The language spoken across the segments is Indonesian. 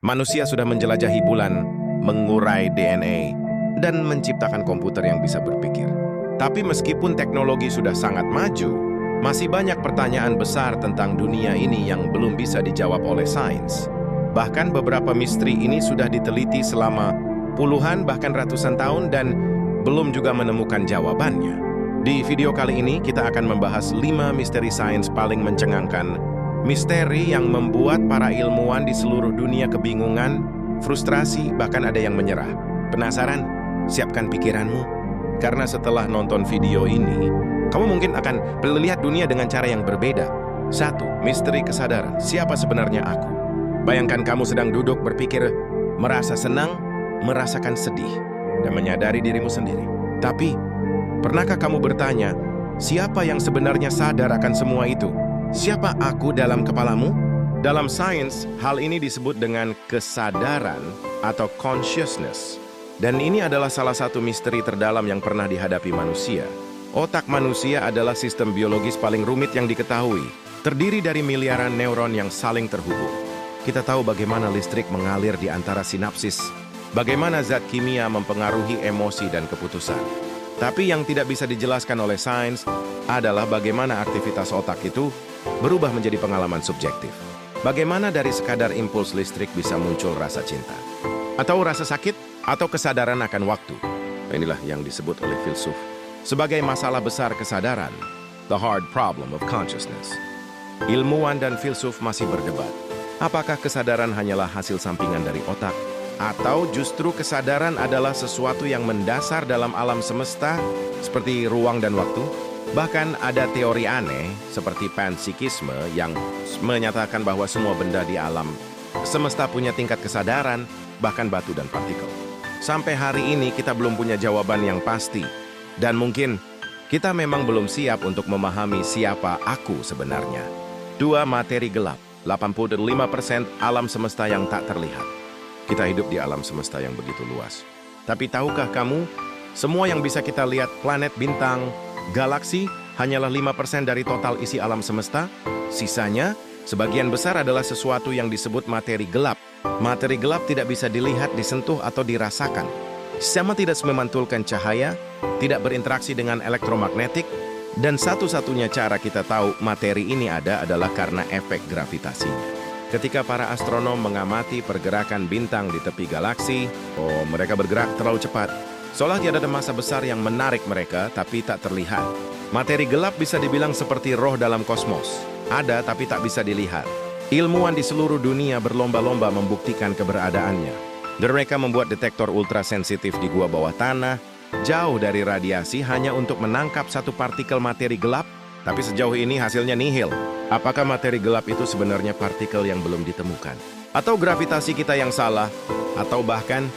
Manusia sudah menjelajahi bulan, mengurai DNA, dan menciptakan komputer yang bisa berpikir. Tapi meskipun teknologi sudah sangat maju, masih banyak pertanyaan besar tentang dunia ini yang belum bisa dijawab oleh sains. Bahkan beberapa misteri ini sudah diteliti selama puluhan bahkan ratusan tahun dan belum juga menemukan jawabannya. Di video kali ini kita akan membahas 5 misteri sains paling mencengangkan, misteri yang membuat para ilmuwan di seluruh dunia kebingungan, frustrasi, bahkan ada yang menyerah. Penasaran? Siapkan pikiranmu, karena setelah nonton video ini, kamu mungkin akan melihat dunia dengan cara yang berbeda. 1. Misteri kesadaran. Siapa sebenarnya aku? Bayangkan kamu sedang duduk berpikir, merasa senang, merasakan sedih, dan menyadari dirimu sendiri. Tapi, pernahkah kamu bertanya, siapa yang sebenarnya sadar akan semua itu? Siapa aku dalam kepalamu? Dalam sains, hal ini disebut dengan kesadaran atau consciousness. Dan ini adalah salah satu misteri terdalam yang pernah dihadapi manusia. Otak manusia adalah sistem biologis paling rumit yang diketahui, terdiri dari miliaran neuron yang saling terhubung. Kita tahu bagaimana listrik mengalir di antara sinapsis, bagaimana zat kimia mempengaruhi emosi dan keputusan. Tapi yang tidak bisa dijelaskan oleh sains adalah bagaimana aktivitas otak itu berubah menjadi pengalaman subjektif. Bagaimana dari sekadar impuls listrik bisa muncul rasa cinta, atau rasa sakit, atau kesadaran akan waktu. Inilah yang disebut oleh filsuf sebagai masalah besar kesadaran, the hard problem of consciousness. Ilmuwan dan filsuf masih berdebat, apakah kesadaran hanyalah hasil sampingan dari otak, atau justru kesadaran adalah sesuatu yang mendasar dalam alam semesta, seperti ruang dan waktu. Bahkan ada teori aneh, seperti panpsikisme, yang menyatakan bahwa semua benda di alam semesta punya tingkat kesadaran, bahkan batu dan partikel. Sampai hari ini kita belum punya jawaban yang pasti, dan mungkin kita memang belum siap untuk memahami siapa aku sebenarnya. 2. Materi gelap. 85% alam semesta yang tak terlihat. Kita hidup di alam semesta yang begitu luas. Tapi tahukah kamu, semua yang bisa kita lihat, planet, bintang, galaksi, hanyalah 5% dari total isi alam semesta? Sisanya, sebagian besar adalah sesuatu yang disebut materi gelap. Materi gelap tidak bisa dilihat, disentuh, atau dirasakan. Sama tidak memantulkan cahaya, tidak berinteraksi dengan elektromagnetik, dan satu-satunya cara kita tahu materi ini ada adalah karena efek gravitasinya. Ketika para astronom mengamati pergerakan bintang di tepi galaksi, mereka bergerak terlalu cepat. Seolah tiada massa besar yang menarik mereka, tapi tak terlihat. Materi gelap bisa dibilang seperti roh dalam kosmos. Ada, tapi tak bisa dilihat. Ilmuwan di seluruh dunia berlomba-lomba membuktikan keberadaannya. Dan mereka membuat detektor ultrasensitif di gua bawah tanah, jauh dari radiasi hanya untuk menangkap satu partikel materi gelap, tapi sejauh ini hasilnya nihil. Apakah materi gelap itu sebenarnya partikel yang belum ditemukan? Atau gravitasi kita yang salah? Atau bahkan,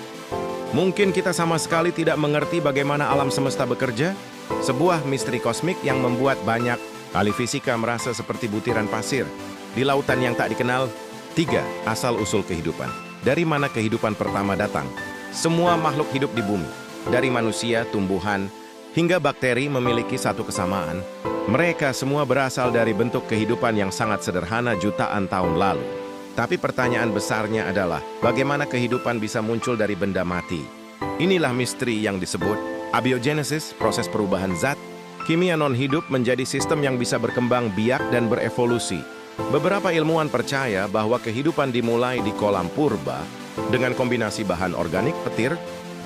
mungkin kita sama sekali tidak mengerti bagaimana alam semesta bekerja? Sebuah misteri kosmik yang membuat banyak ahli fisika merasa seperti butiran pasir di lautan yang tak dikenal. 3. Asal-usul kehidupan. Dari mana kehidupan pertama datang? Semua makhluk hidup di bumi, dari manusia, tumbuhan, hingga bakteri memiliki satu kesamaan. Mereka semua berasal dari bentuk kehidupan yang sangat sederhana jutaan tahun lalu. Tapi pertanyaan besarnya adalah, bagaimana kehidupan bisa muncul dari benda mati? Inilah misteri yang disebut abiogenesis, proses perubahan zat, kimia non-hidup menjadi sistem yang bisa berkembang biak dan berevolusi. Beberapa ilmuwan percaya bahwa kehidupan dimulai di kolam purba dengan kombinasi bahan organik, petir,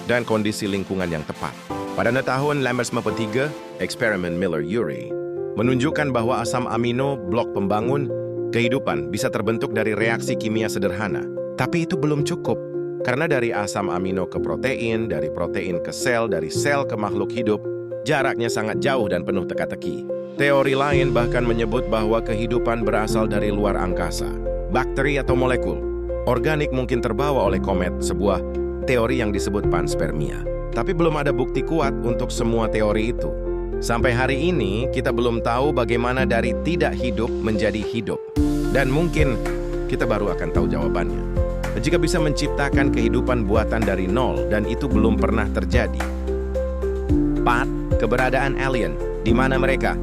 dan kondisi lingkungan yang tepat. Pada tahun 1953, eksperimen Miller-Urey menunjukkan bahwa asam amino, blok pembangun kehidupan, bisa terbentuk dari reaksi kimia sederhana. Tapi itu belum cukup, karena dari asam amino ke protein, dari protein ke sel, dari sel ke makhluk hidup, jaraknya sangat jauh dan penuh teka-teki. Teori lain bahkan menyebut bahwa kehidupan berasal dari luar angkasa, bakteri atau molekul. Organik mungkin terbawa oleh komet, sebuah teori yang disebut panspermia. Tapi belum ada bukti kuat untuk semua teori itu. Sampai hari ini, kita belum tahu bagaimana dari tidak hidup menjadi hidup. Dan mungkin kita baru akan tahu jawabannya. Jika bisa menciptakan kehidupan buatan dari nol, dan itu belum pernah terjadi. 4. Keberadaan alien. Di mana mereka?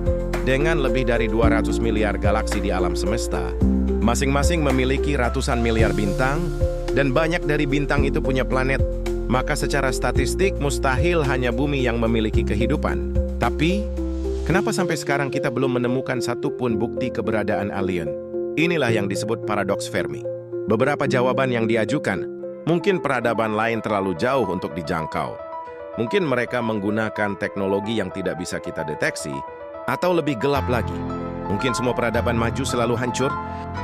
Dengan lebih dari 200 miliar galaksi di alam semesta, masing-masing memiliki ratusan miliar bintang, dan banyak dari bintang itu punya planet, maka secara statistik mustahil hanya bumi yang memiliki kehidupan. Tapi, kenapa sampai sekarang kita belum menemukan satupun bukti keberadaan alien? Inilah yang disebut paradoks Fermi. Beberapa jawaban yang diajukan, mungkin peradaban lain terlalu jauh untuk dijangkau. Mungkin mereka menggunakan teknologi yang tidak bisa kita deteksi, atau lebih gelap lagi, mungkin semua peradaban maju selalu hancur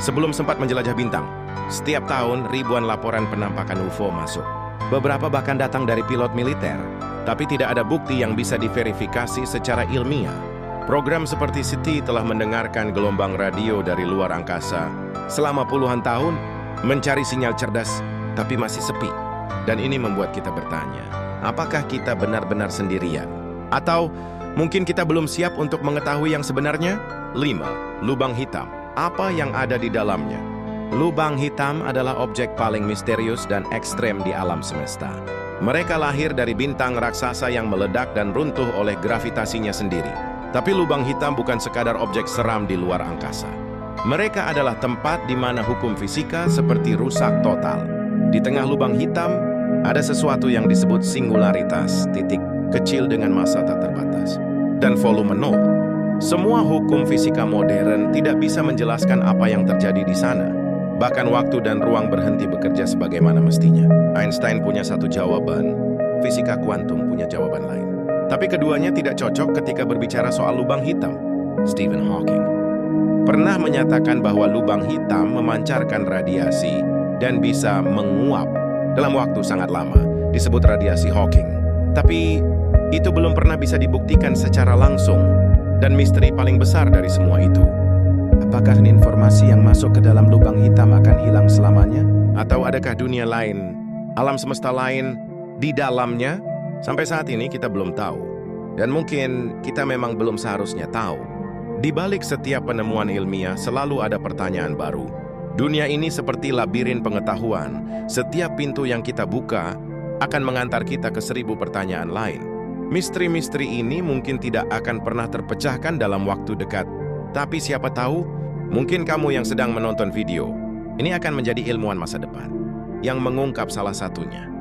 sebelum sempat menjelajah bintang. Setiap tahun, ribuan laporan penampakan UFO masuk. Beberapa bahkan datang dari pilot militer, tapi tidak ada bukti yang bisa diverifikasi secara ilmiah. Program seperti SETI telah mendengarkan gelombang radio dari luar angkasa selama puluhan tahun, mencari sinyal cerdas, tapi masih sepi. Dan ini membuat kita bertanya, apakah kita benar-benar sendirian? Atau mungkin kita belum siap untuk mengetahui yang sebenarnya? 5. Lubang hitam. Apa yang ada di dalamnya? Lubang hitam adalah objek paling misterius dan ekstrem di alam semesta. Mereka lahir dari bintang raksasa yang meledak dan runtuh oleh gravitasinya sendiri. Tapi lubang hitam bukan sekadar objek seram di luar angkasa. Mereka adalah tempat di mana hukum fisika seperti rusak total. Di tengah lubang hitam, ada sesuatu yang disebut singularitas, titik kecil dengan massa tak terbatas, dan volume nol. Semua hukum fisika modern tidak bisa menjelaskan apa yang terjadi di sana. Bahkan waktu dan ruang berhenti bekerja sebagaimana mestinya. Einstein punya satu jawaban, fisika kuantum punya jawaban lain. Tapi keduanya tidak cocok ketika berbicara soal lubang hitam. Stephen Hawking pernah menyatakan bahwa lubang hitam memancarkan radiasi dan bisa menguap dalam waktu sangat lama, disebut radiasi Hawking. Tapi itu belum pernah bisa dibuktikan secara langsung, dan misteri paling besar dari semua itu, apakah informasi yang masuk ke dalam lubang hitam akan hilang selamanya? Atau adakah dunia lain, alam semesta lain di dalamnya? Sampai saat ini kita belum tahu. Dan mungkin kita memang belum seharusnya tahu. Di balik setiap penemuan ilmiah selalu ada pertanyaan baru. Dunia ini seperti labirin pengetahuan. Setiap pintu yang kita buka akan mengantar kita ke 1000 pertanyaan lain. Misteri-misteri ini mungkin tidak akan pernah terpecahkan dalam waktu dekat. Tapi siapa tahu, mungkin kamu yang sedang menonton video ini akan menjadi ilmuwan masa depan yang mengungkap salah satunya.